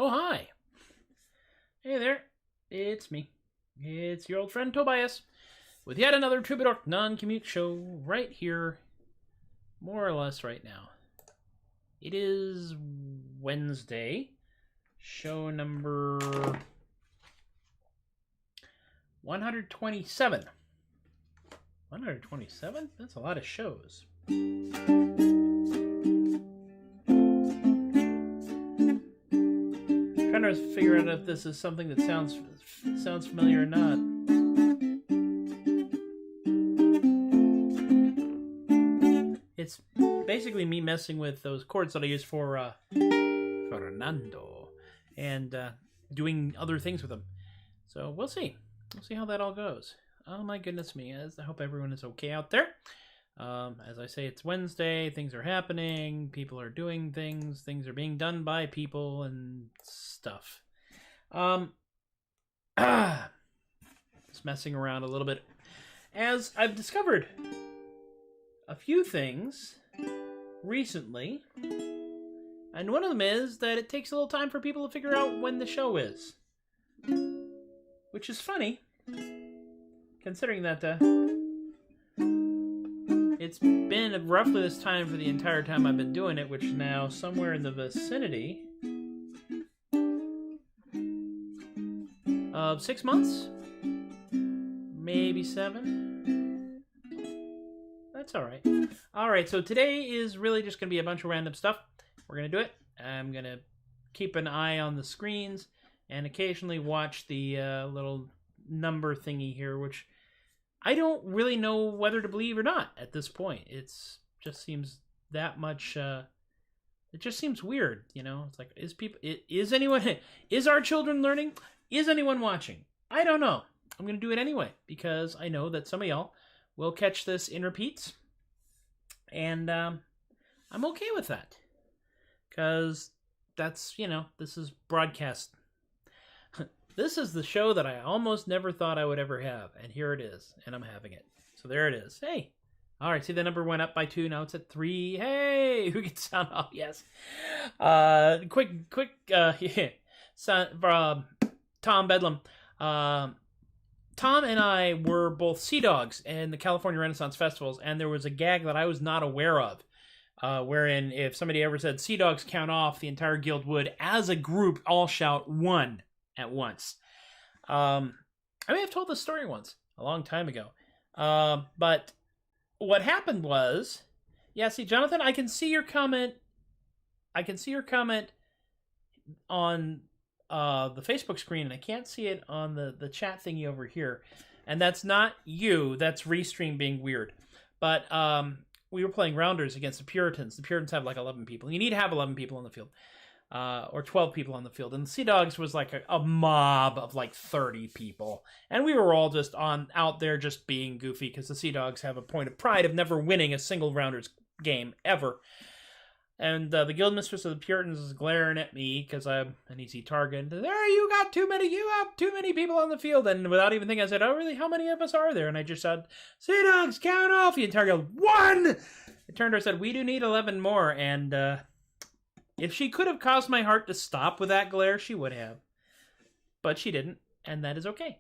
Oh, hi. Hey there. It's me. It's your old friend Tobias with yet another Troubadork Non-Commute Show right here, more or less right now. It is Wednesday, show number 127. 127? That's a lot of shows. Trying to figure out if this is something that sounds familiar or not. It's basically me messing with those chords that I use for Fernando and doing other things with them. So we'll see. We'll see how that all goes. Oh my goodness me! I hope everyone is okay out there. As I say, it's Wednesday, things are happening, people are doing things are being done by people and stuff. Just messing around a little bit. As I've discovered a few things recently, and one of them is that it takes a little time for people to figure out when the show is. Which is funny, considering that it's been roughly this time for the entire time I've been doing it, which is now somewhere in the vicinity of 6 months, maybe 7. That's all right. All right, so today is really just going to be a bunch of random stuff. We're going to do it. I'm going to keep an eye on the screens and occasionally watch the little number thingy here, which I don't really know whether to believe or not at this point. It's just seems that much. It just seems weird, you know. It's like, is anyone? Is our children learning? Is anyone watching? I don't know. I'm gonna do it anyway because I know that some of y'all will catch this in repeats, and I'm okay with that because that's, you know, this is broadcast. This is the show that I almost never thought I would ever have, and here it is, and I'm having it. So there it is. Hey. All right, see, the number went up by 2, now it's at 3. Hey, who can sound off? Yes. Quick, yeah. Tom Bedlam. Tom and I were both Sea Dogs in the California Renaissance Festivals, and there was a gag that I was not aware of, wherein if somebody ever said Sea Dogs count off, the entire guild would, as a group, all shout 1 at once. I may have told this story once, a long time ago. But what happened was, yeah, see, Jonathan, I can see your comment. I can see your comment on the Facebook screen, and I can't see it on the chat thingy over here. And that's not you. That's Restream being weird. But we were playing Rounders against the Puritans. The Puritans have like 11 people. You need to have 11 people on the field. Or 12 people on the field. And the Sea Dogs was like a mob of like 30 people. And we were all just out there just being goofy because the Sea Dogs have a point of pride of never winning a single Rounders game ever. And the Guildmistress of the Puritans is glaring at me because I'm an easy target. There, you have too many people on the field. And without even thinking, I said, oh, really? How many of us are there? And I just said, Sea Dogs, count off. The entire guild, 1! It turned out, I said, we do need 11 more. And If she could have caused my heart to stop with that glare, she would have. But she didn't, and that is okay.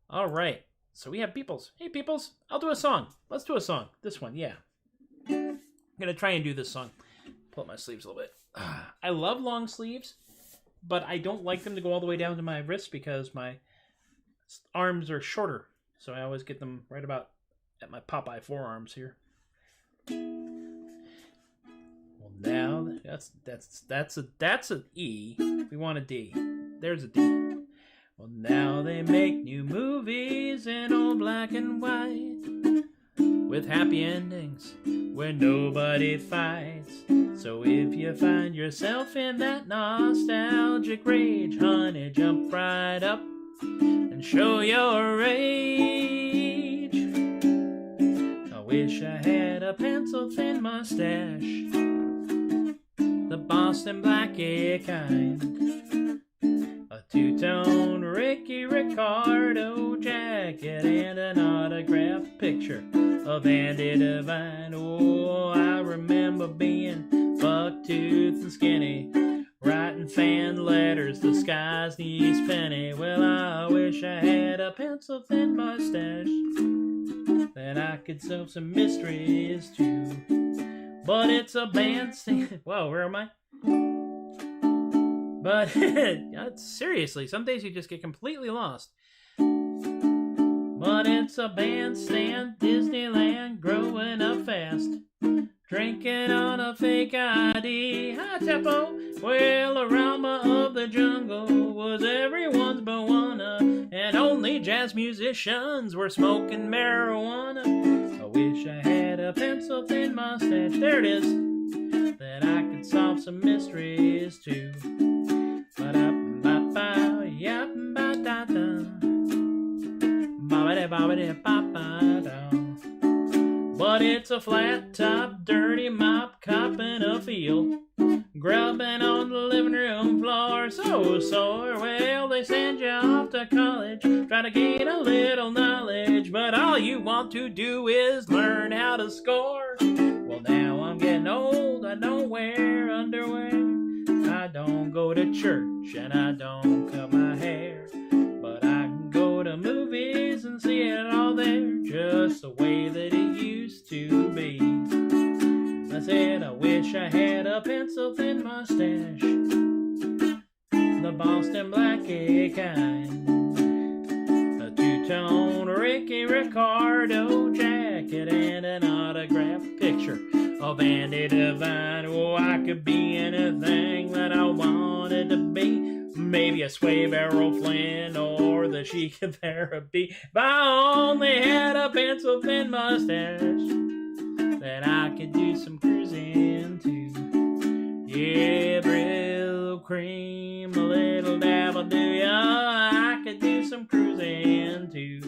All right. So we have Peoples. Hey, Peoples, I'll do a song. Let's do a song. This one, yeah. I'm going to try and do this song. Pull up my sleeves a little bit. I love long sleeves, but I don't like them to go all the way down to my wrists because my arms are shorter. So I always get them right about at my Popeye forearms here. Well, now that's an E. We want a D. There's a D. Well, now they make new movies in old black and white with happy endings where nobody fights. So if you find yourself in that nostalgic rage, honey, jump right up and show your rage. I wish I had a pencil-thin mustache, the Boston Blackie kind, a two-tone Ricky Ricardo jacket, and an autographed picture of Andy Devine. Oh, I remember being buck-toothed and skinny, writing fan letters to Sky's niece Penny. Well, I wish I had a pencil-thin mustache that I could solve some mysteries too. But it's a bandstand. Whoa, where am I? But seriously, some days you just get completely lost. But it's a bandstand, Disneyland, growing up fast, drinking on a fake ID. Hi, Teppo. Well, Rama of the jungle was everyone's Moana, and only jazz musicians were smoking marijuana. I wish I had a pencil-thin mustache, there it is, that I could solve some mysteries too. Ba-da-ba-ba, yap-ba-da-da, ba-ba-da-ba-ba-da-ba-ba-da. But it's a flat-top, dirty mop copping a field, grubbing on the living room floor, so sore. Well, they send you off to college, try to gain a little knowledge, but all you want to do is learn how to score. Well, now I'm getting old, I don't wear underwear, I don't go to church, and I don't cut my hair, but I can go to movies and see it all there, just the way that it used to be. I said I wish I had a pencil-thin mustache, the Boston Blackie kind, a two-tone Ricky Ricardo jacket, and an autographed picture of Andy Devine. Oh, I could be anything that I wanted to be, maybe a Swave Errol Flynn or the Sheik of Therapy, if I only had a pencil-thin mustache that I could do some cruising to. Yeah, Brill cream, a little dabble do ya, I could do some cruising too.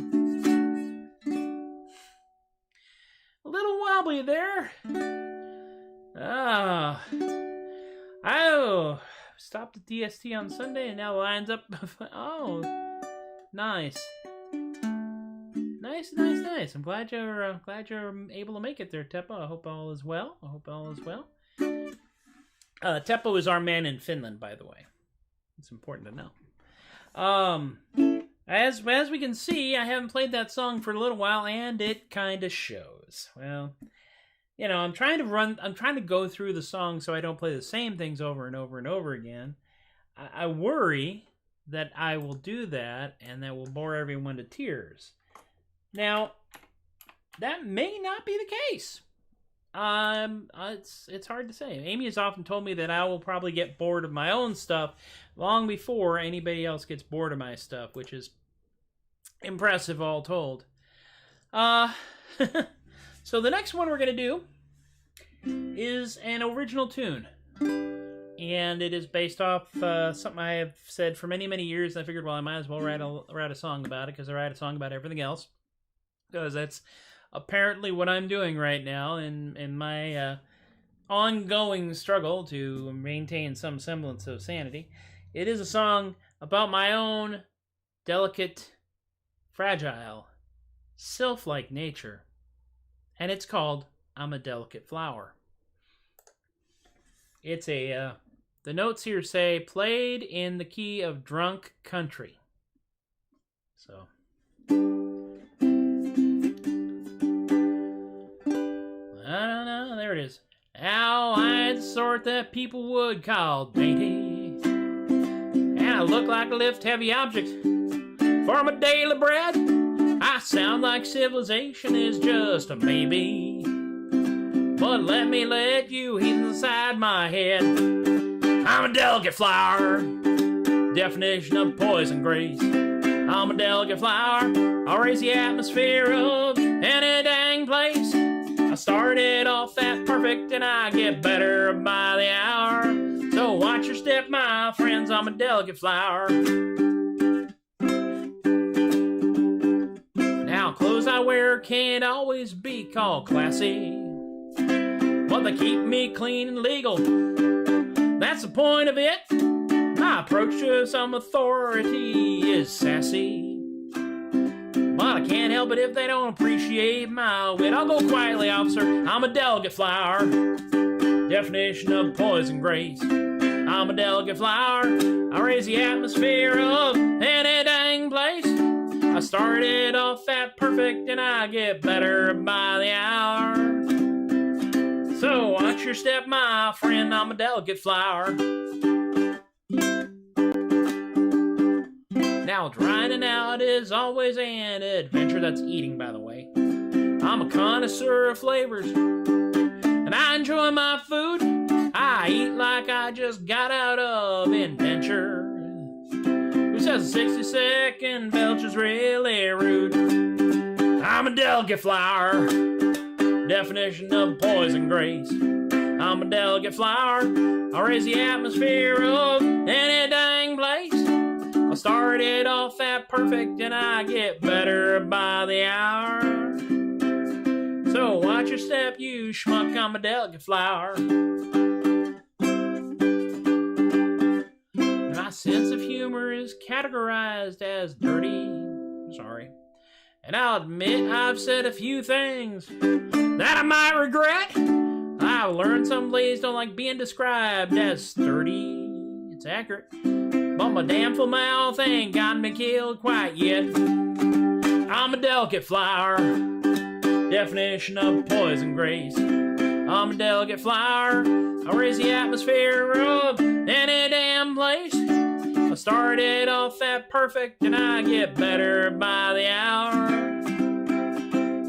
A little wobbly there. I stopped at DST on Sunday and now lines up. Oh, nice. Nice. I'm glad you're able to make it there, Teppo. I hope all is well. Teppo is our man in Finland, by the way. It's important to know. As we can see, I haven't played that song for a little while, and it kind of shows. Well, you know, I'm trying to go through the song so I don't play the same things over and over and over again. I worry that I will do that, and that will bore everyone to tears. Now, that may not be the case. It's hard to say. Amy has often told me that I will probably get bored of my own stuff long before anybody else gets bored of my stuff, which is impressive all told. So the next one we're going to do is an original tune. And it is based off something I have said for many, many years. I figured, well, I might as well write a song about it, because I write a song about everything else. Because that's apparently what I'm doing right now in my ongoing struggle to maintain some semblance of sanity. It is a song about my own delicate, fragile, sylph-like nature. And it's called I'm a Delicate Flower. It's a The notes here say, played in the key of drunk country. So. I don't know, there it is. Now I ain't the sort that people would call dainty, and I look like a lift-heavy object for my daily bread. I sound like civilization is just a maybe, but let me let you inside my head. I'm a delicate flower, definition of poison grace. I'm a delicate flower, I'll raise the atmosphere of any dang place. I started off that perfect and I get better by the hour. So watch your step, my friends, I'm a delicate flower. Now, clothes I wear can't always be called classy, but they keep me clean and legal. That's the point of it. My approach to some authority is sassy, but I can't help it if they don't appreciate my wit. I'll go quietly, officer, I'm a delicate flower, definition of poison grace. I'm a delicate flower, I raise the atmosphere of any dang place. I started off that perfect and I get better by the hour. So watch your step, my friend, I'm a delicate flower. Now, grinding out is always an adventure. That's eating, by the way. I'm a connoisseur of flavors, and I enjoy my food. I eat like I just got out of indenture. Who says a 60-second belch is really rude? I'm a delicate flower, definition of poison grace. I'm a delicate flower, I'll raise the atmosphere of any dang place. I started off that perfect and I get better by the hour. So watch your step, you schmuck, I'm a delicate flower. My sense of humor is categorized as dirty. Sorry. And I'll admit I've said a few things that I might regret. I've learned some ladies don't like being described as sturdy. It's accurate. But my damn full mouth ain't gotten me killed quite yet. I'm a delicate flower, definition of poison grace. I'm a delicate flower, I raise the atmosphere of any damn place. I started off that perfect and I get better by the hour.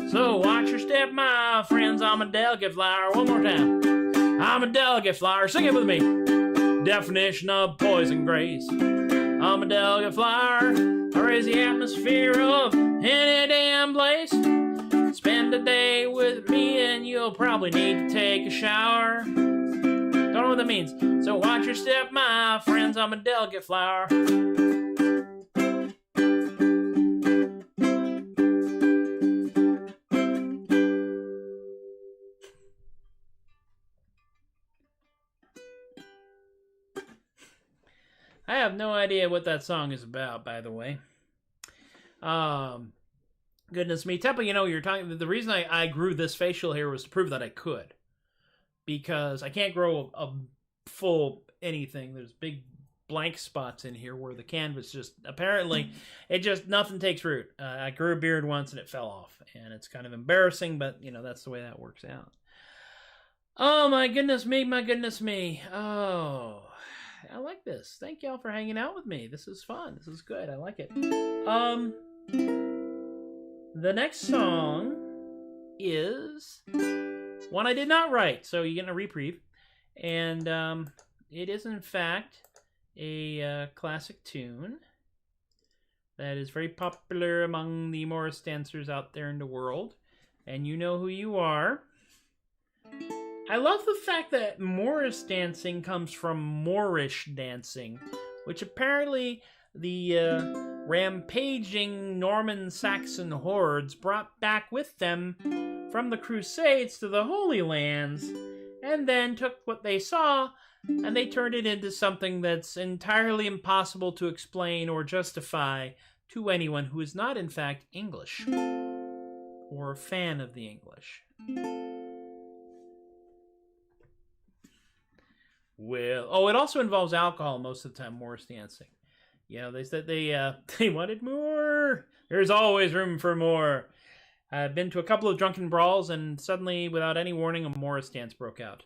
So watch your step, my friends, I'm a delicate flower. One more time. I'm a delicate flower, sing it with me. Definition of poison grace. I'm a delicate flower, I raise the atmosphere of any damn place. Spend a day with me and you'll probably need to take a shower. Don't know what that means. So watch your step, my friends, I'm a delicate flower. I have no idea what that song is about, by the way. Goodness me. Temple, you know, you're talking. The reason I grew this facial hair was to prove that I could. Because I can't grow a full anything. There's big blank spots in here where the canvas just, apparently, it just, nothing takes root. I grew a beard once and it fell off. And it's kind of embarrassing, but, you know, that's the way that works out. Oh, my goodness me, my goodness me. Oh, I like this. Thank y'all for hanging out with me. This is fun. This is good. I like it. The next song is one I did not write, so you're getting a reprieve. And it is, in fact, a classic tune that is very popular among the Morris dancers out there in the world. And you know who you are. I love the fact that Morris dancing comes from Moorish dancing, which apparently the rampaging Norman Saxon hordes brought back with them from the Crusades to the Holy Lands, and then took what they saw and they turned it into something that's entirely impossible to explain or justify to anyone who is not, in fact, English or a fan of the English. it also involves alcohol most of the time, Morris dancing. You know, they said they wanted more. There's always room for more. I've been to a couple of drunken brawls, and suddenly, without any warning, a Morris dance broke out.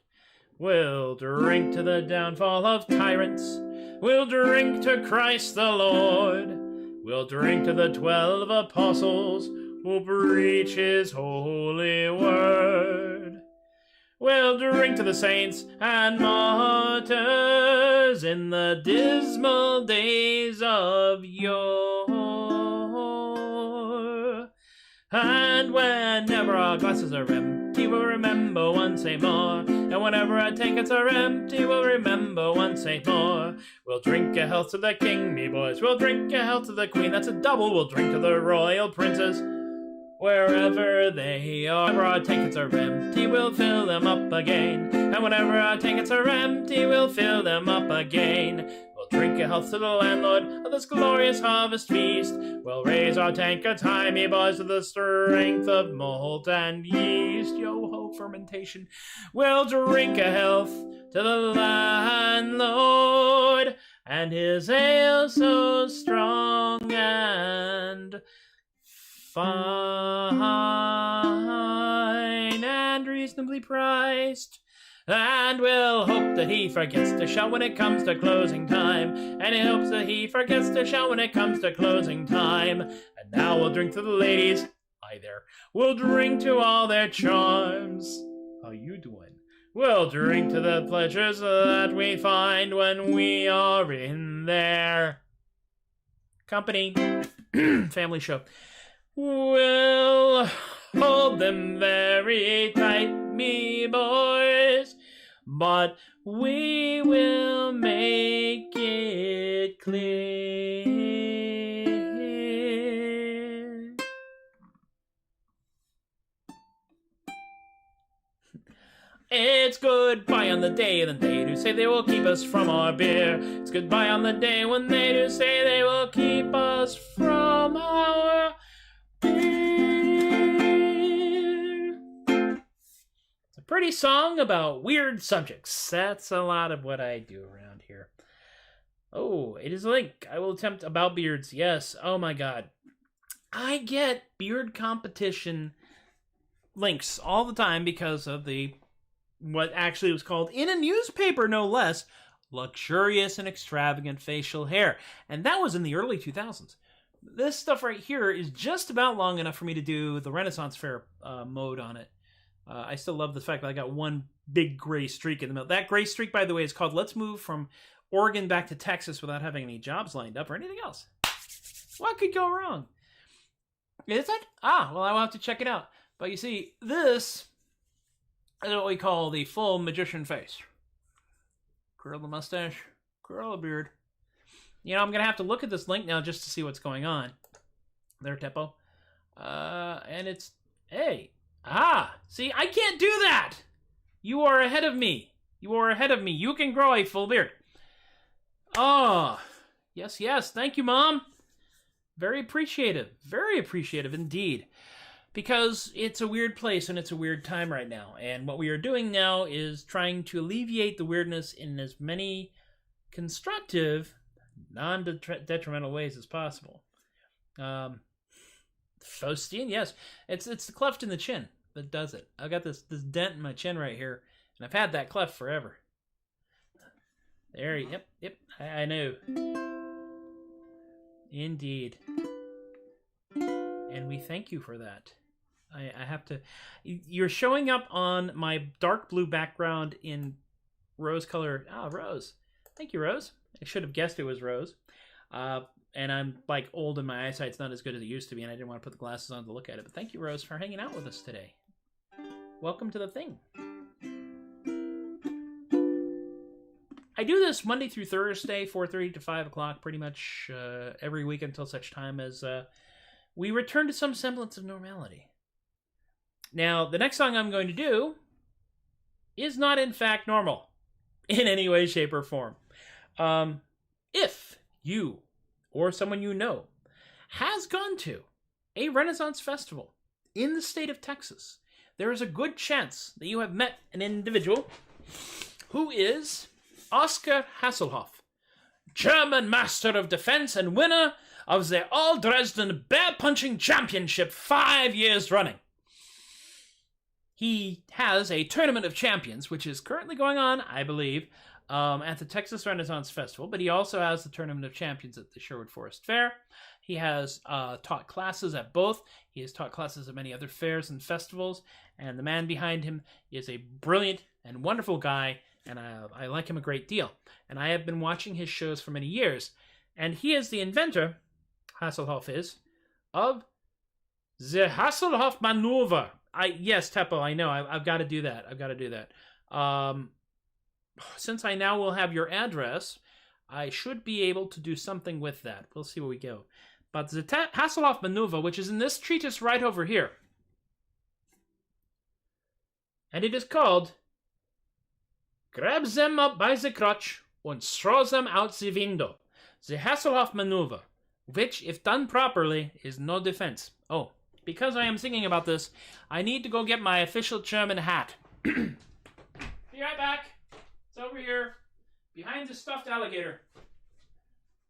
We'll drink to the downfall of tyrants. We'll drink to Christ the Lord. We'll drink to the 12 apostles who preach his holy word. We'll drink to the saints and martyrs in the dismal days of yore. And whenever our glasses are empty, we'll remember one Saint more. And whenever our tankards are empty, we'll remember one Saint more. We'll drink a health to the king, me boys. We'll drink a health to the queen. That's a double. We'll drink to the royal princes, wherever they are. Whenever our tankards are empty, we'll fill them up again. And whenever our tankards are empty, we'll fill them up again. We'll drink a health to the landlord of this glorious harvest feast. We'll raise our tankards high, me boys, to the strength of malt and yeast. Yo-ho, fermentation. We'll drink a health to the landlord and his ale so strong and fine and reasonably priced. And we'll hope that he forgets to shout when it comes to closing time. And he hopes that he forgets to shout when it comes to closing time. And now we'll drink to the ladies. Hi there. We'll drink to all their charms. How you doing? We'll drink to the pleasures that we find when we are in their company. Family show. We'll hold them very tight, me boys, but we will make it clear. It's goodbye on the day when they do say they will keep us from our beer. It's goodbye on the day when they do say they will keep us from our pretty song about weird subjects. That's a lot of what I do around here. Oh, it is a link. I will attempt about beards. Yes. Oh my god. I get beard competition links all the time because of the what actually was called in a newspaper, no less, luxurious and extravagant facial hair. And that was in the early 2000s. This stuff right here is just about long enough for me to do the Renaissance Fair mode on it. I still love the fact that I got one big gray streak in the middle. That gray streak, by the way, is called Let's Move from Oregon back to Texas without having any jobs lined up or anything else. What could go wrong? Is it? Well, I will have to check it out. But you see, this is what we call the full magician face. Curl the mustache, curl the beard. You know, I'm going to have to look at this link now just to see what's going on. There, Teppo. And it's, hey. See, I can't do that! You are ahead of me. You are ahead of me. You can grow a full beard. Yes, yes. Thank you, Mom. Very appreciative. Very appreciative indeed. Because it's a weird place and it's a weird time right now. And what we are doing now is trying to alleviate the weirdness in as many constructive, non-detrimental ways as possible. Faustian, yes. It's the cleft in the chin that does it. I've got this dent in my chin right here, and I've had that cleft forever. There, yep, I know. Indeed. And we thank you for that. I have to... You're showing up on my dark blue background in rose color... Rose. Thank you, Rose. I should have guessed it was Rose. And I'm, like, old and my eyesight's not as good as it used to be, and I didn't want to put the glasses on to look at it. But thank you, Rose, for hanging out with us today. Welcome to the thing. I do this Monday through Thursday, 4:30 to 5 o'clock, pretty much every week until such time as we return to some semblance of normality. Now, the next song I'm going to do is not, in fact, normal in any way, shape, or form. If you or someone you know has gone to a Renaissance festival in the state of Texas, there is a good chance that you have met an individual who is Oscar Hasselhoff, German Master of Defense and winner of the All Dresden Bear Punching Championship 5 years running. He has a Tournament of Champions, which is currently going on, I believe, at the Texas Renaissance Festival, but he also has the Tournament of Champions at the Sherwood Forest Fair. He has taught classes at both. He has taught classes at many other fairs and festivals, and the man behind him is a brilliant and wonderful guy, and I like him a great deal. And I have been watching his shows for many years, and he is the inventor, Hasselhoff is, of the Hasselhoff maneuver. Yes, Teppo, I know. I've got to do that. Since I now will have your address, I should be able to do something with that. We'll see where we go. But the Hasselhoff maneuver, which is in this treatise right over here, and it is called Grab them up by the crotch and throw them out the window. The Hasselhoff maneuver, which, if done properly, is no defense. Oh, because I am thinking about this, I need to go get my official German hat. Be right back. It's over here, behind the stuffed alligator.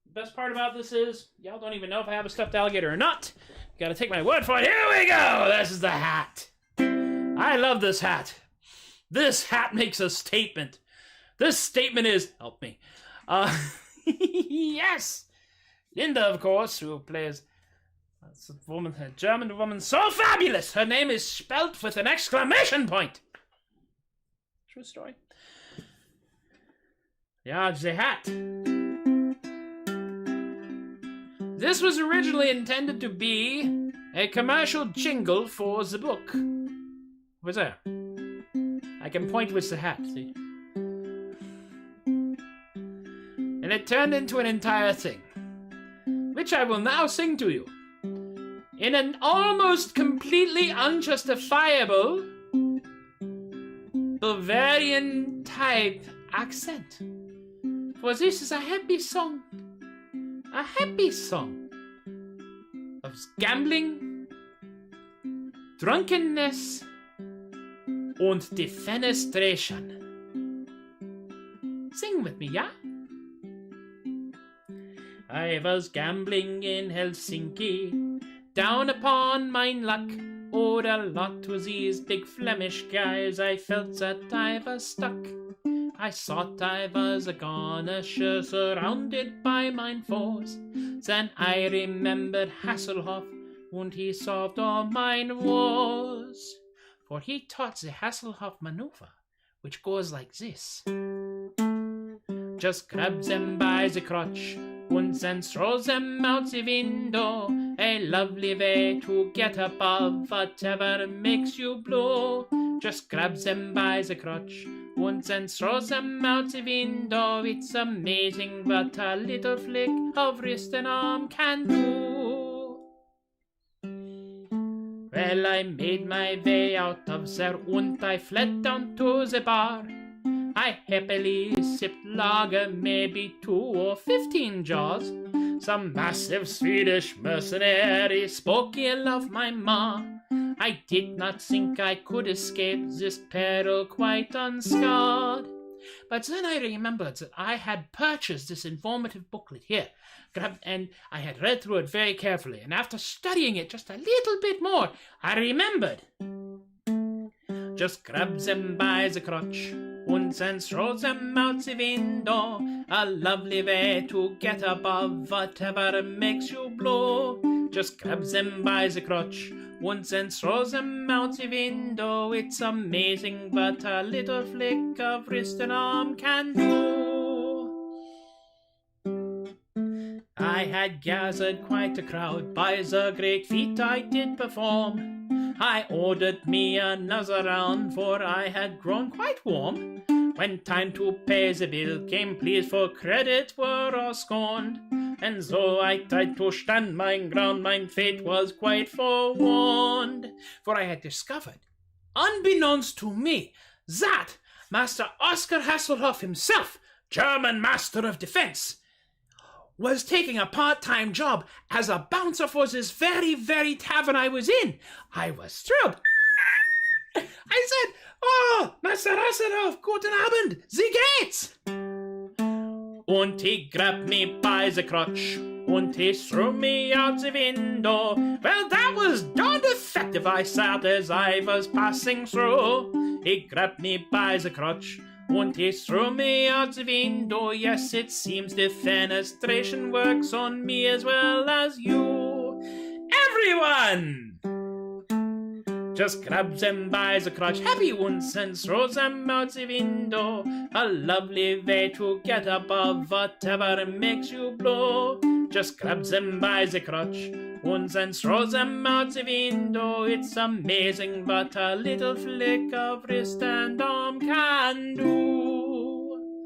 The best part about this is, y'all don't even know if I have a stuffed alligator or not. You gotta take my word for it. Here we go! This is the hat. I love this hat. This hat makes a statement. This statement is, help me. Yes! Linda, of course, who plays a German woman so fabulous. Her name is spelt with an exclamation point. True story. Yeah, the hat. This was originally intended to be a commercial jingle for the book. What's that? I can point with the hat, see? And it turned into an entire thing, which I will now sing to you in an almost completely unjustifiable Bavarian type accent. For this is a happy song of gambling, drunkenness, and defenestration. Sing with me, yeah? I was gambling in Helsinki, down upon mine luck. Oh, the lot was these big Flemish guys. I felt that I was stuck. I thought I was a goner, sure surrounded by mine foes. Then I remembered Hasselhoff, and he solved all mine woes. For he taught the Hasselhoff maneuver, which goes like this. Just grab them by the crotch, and then throw them out the window. A lovely way to get above whatever makes you blow. Just grab them by the crotch, and then throw them out the window. It's amazing what a little flick of wrist and arm can do. Well, I made my way out of there, and I fled down to the bar. I happily sipped lager, maybe 2 or 15 jaws. Some massive Swedish mercenary spoke ill of my ma. I did not think I could escape this peril quite unscarred. But then I remembered that I had purchased this informative booklet here, and I had read through it very carefully, and after studying it just a little bit more, I remembered. Just grab them by the crotch, and then throw them out the window. A lovely way to get above whatever makes you blow. Just grab them by the crotch, and then throw them out the window. It's amazing what a little flick of wrist and arm can do. I had gathered quite a crowd by the great feat I did perform. I ordered me another round, for I had grown quite warm. When time to pay the bill came, pleas for credit were all scorned. And though I tried to stand my ground, my fate was quite forewarned. For I had discovered, unbeknownst to me, that Master Oscar Hasselhoff himself, German Master of Defense, was taking a part-time job as a bouncer for this very, very tavern I was in. I was thrilled. I said, "Oh, Master Hasselhoff, guten Abend, Sie geht's?" Und he grabbed me by the crotch, and he threw me out the window. Well, that was darned effective, I thought, as I was passing through. He grabbed me by the crotch, and he threw me out the window. Yes, it seems defenestration works on me as well as you. Everyone! Just grabs them by the crotch, happy once, and throws them out the window. A lovely way to get above whatever makes you blow. Just grabs them by the crotch once and throws them out the window. It's amazing what a little flick of wrist and arm can do.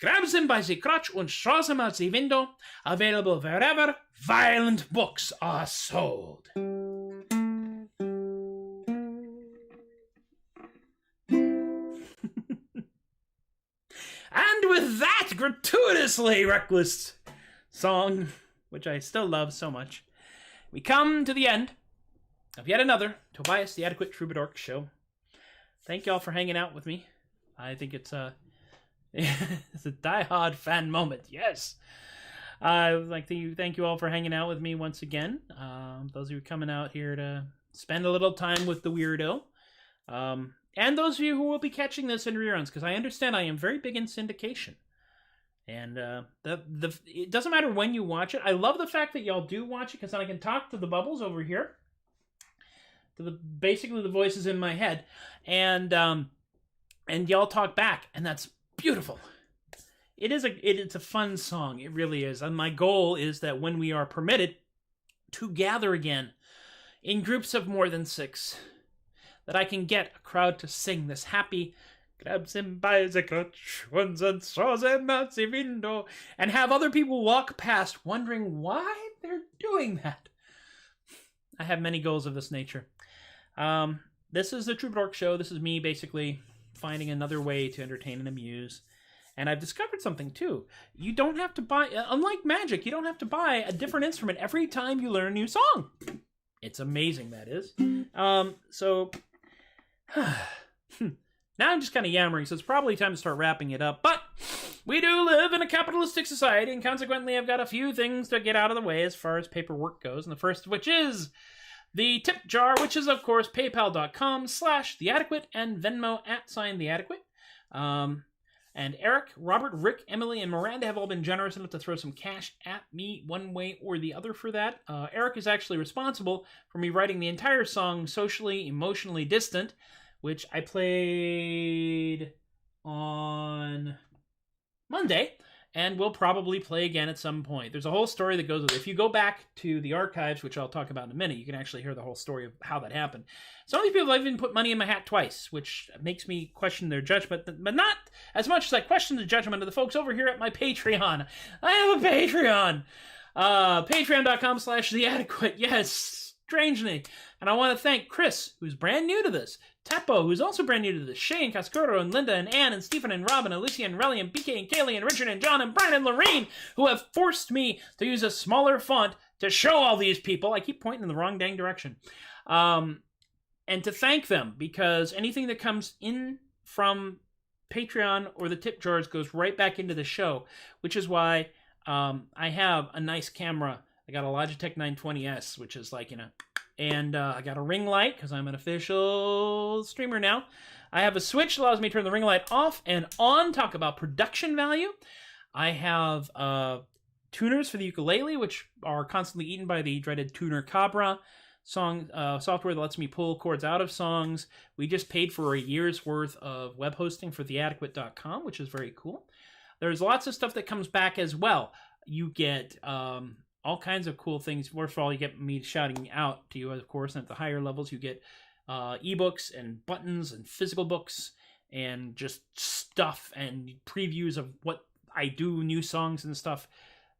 Grabs them by the crotch and throws them out the window. Available wherever violent books are sold. And with that gratuitously reckless song, which I still love so much, we come to the end of yet another Tobias the Adequate Troubadork show. Thank y'all for hanging out with me. I think it's a it's a die-hard fan moment. Yes. I would like to thank you all for hanging out with me once again. Those of you coming out here to spend a little time with the weirdo. And those of you who will be catching this in reruns, because I understand I am very big in syndication. And it doesn't matter when you watch it. I love the fact that y'all do watch it, because then I can talk to the bubbles over here. To basically the voices in my head. And y'all talk back, and that's beautiful. It's a fun song. It really is. And my goal is that when we are permitted to gather again in groups of more than 6, that I can get a crowd to sing this happy, grabs him by the crotch, once and throws him out the window, and have other people walk past wondering why they're doing that. I have many goals of this nature. This is the Troubadork show. This is me basically finding another way to entertain and amuse. And I've discovered something too. You don't have to buy, unlike magic, you don't have to buy a different instrument every time you learn a new song. It's amazing, that is. Now I'm just kind of yammering, so it's probably time to start wrapping it up. But we do live in a capitalistic society, and consequently I've got a few things to get out of the way as far as paperwork goes. And the first of which is the tip jar, which is, of course, paypal.com/theadequate and Venmo @theadequate. And Eric, Robert, Rick, Emily, and Miranda have all been generous enough to throw some cash at me one way or the other for that. Eric is actually responsible for me writing the entire song, Socially Emotionally Distant, which I played on Monday, and will probably play again at some point. There's a whole story that goes with it. If you go back to the archives, which I'll talk about in a minute, you can actually hear the whole story of how that happened. Some of these people have even put money in my hat twice, which makes me question their judgment, but not as much as I question the judgment of the folks over here at my Patreon. I have a Patreon! Patreon.com/theadequate. Yes, strangely. And I want to thank Chris, who's brand new to this, Teppo, who's also brand new to this, Shay and Cascoro and Linda and Ann and Stephen and Robin, Alicia and Relly and BK and Kaylee and Richard and John and Brian and Lorraine, who have forced me to use a smaller font to show all these people. I keep pointing in the wrong dang direction. And to thank them, because anything that comes in from Patreon or the tip jars goes right back into the show, which is why I have a nice camera. I got a Logitech 920S, which is like, and I got a ring light because I'm an official streamer now. I have a switch that allows me to turn the ring light off and on. Talk about production value. I have tuners for the ukulele, which are constantly eaten by the dreaded Tuner Cabra software that lets me pull chords out of songs. We just paid for a year's worth of web hosting for theadequate.com, which is very cool. There's lots of stuff that comes back as well. You get all kinds of cool things. First of all, you get me shouting out to you, of course, and at the higher levels, you get ebooks and buttons and physical books and just stuff and previews of what I do, new songs and stuff.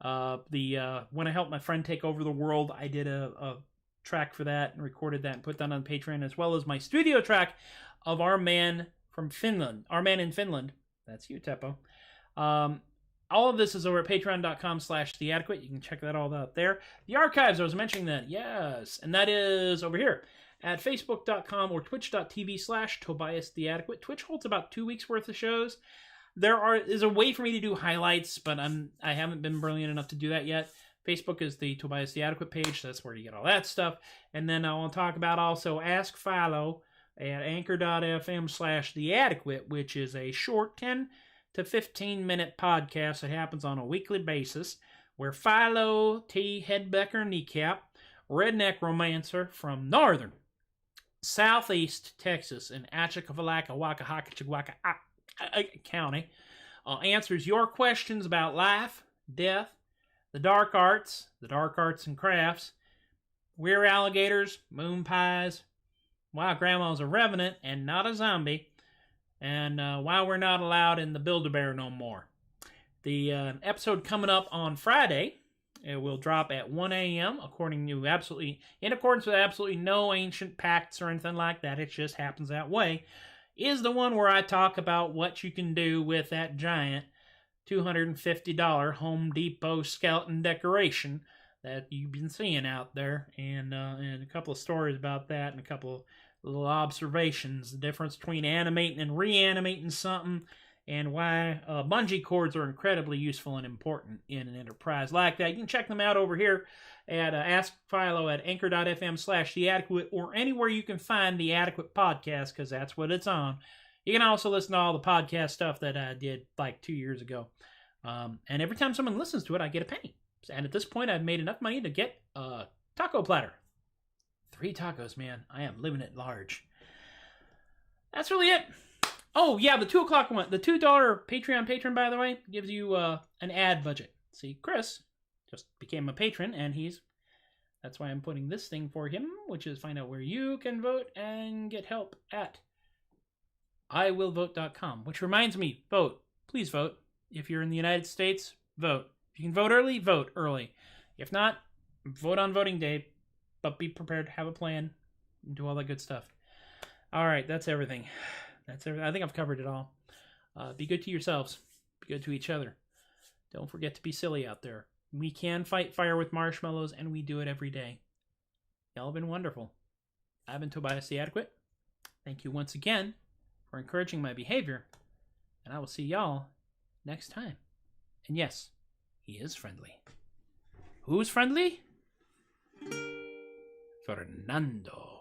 When I helped my friend take over the world, I did a track for that and recorded that and put that on Patreon, as well as my studio track of Our Man in Finland. That's you, Teppo. All of this is over at patreon.com/theadequate. You can check that all out there. The archives, I was mentioning that, yes. And that is over here at facebook.com or twitch.tv/TobiasTheAdequate. Twitch holds about 2 weeks worth of shows. is a way for me to do highlights, but I haven't been brilliant enough to do that yet. Facebook is the Tobias the Adequate page. So that's where you get all that stuff. And then I want to talk about also Ask Philo at anchor.fm/theadequate, which is a short 10 to 15 minute podcast that happens on a weekly basis, where Philo T. Headbecker Kneecap, Rednecromancer from northern southeast Texas in Atchafalaka County, answers your questions about life, death, the dark arts and crafts, we're alligators, moon pies, why Grandma's a revenant and not a zombie, and why we're not allowed in the Build-A-Bear no more. The episode coming up on Friday, it will drop at 1 a.m. in accordance with absolutely no ancient pacts or anything like that. It just happens that way. Is the one where I talk about what you can do with that giant $250 Home Depot skeleton decoration that you've been seeing out there, and a couple of stories about that, and a couple of little observations, the difference between animating and reanimating something, and why bungee cords are incredibly useful and important in an enterprise like that. You can check them out over here at Ask Philo at anchor.fm/theadequate, or anywhere you can find the Adequate podcast, because that's what it's on. You can also listen to all the podcast stuff that I did like 2 years ago. And every time someone listens to it, I get a penny. And at this point, I've made enough money to get a taco platter. 3 tacos, man. I am living it large. That's really it. Oh, yeah, the 2 o'clock one. The $2 Patreon patron, by the way, gives you an ad budget. See, Chris just became a patron, and that's why I'm putting this thing for him, which is find out where you can vote and get help at iwillvote.com. Which reminds me, vote. Please vote. If you're in the United States, vote. If you can vote early, vote early. If not, vote on voting day, but be prepared to have a plan and do all that good stuff. All right, that's everything. That's everything. I think I've covered it all. Be good to yourselves. Be good to each other. Don't forget to be silly out there. We can fight fire with marshmallows, and we do it every day. Y'all have been wonderful. I've been Tobias the Adequate. Thank you once again for encouraging my behavior, and I will see y'all next time. And yes, he is friendly. Who's friendly? Fernando.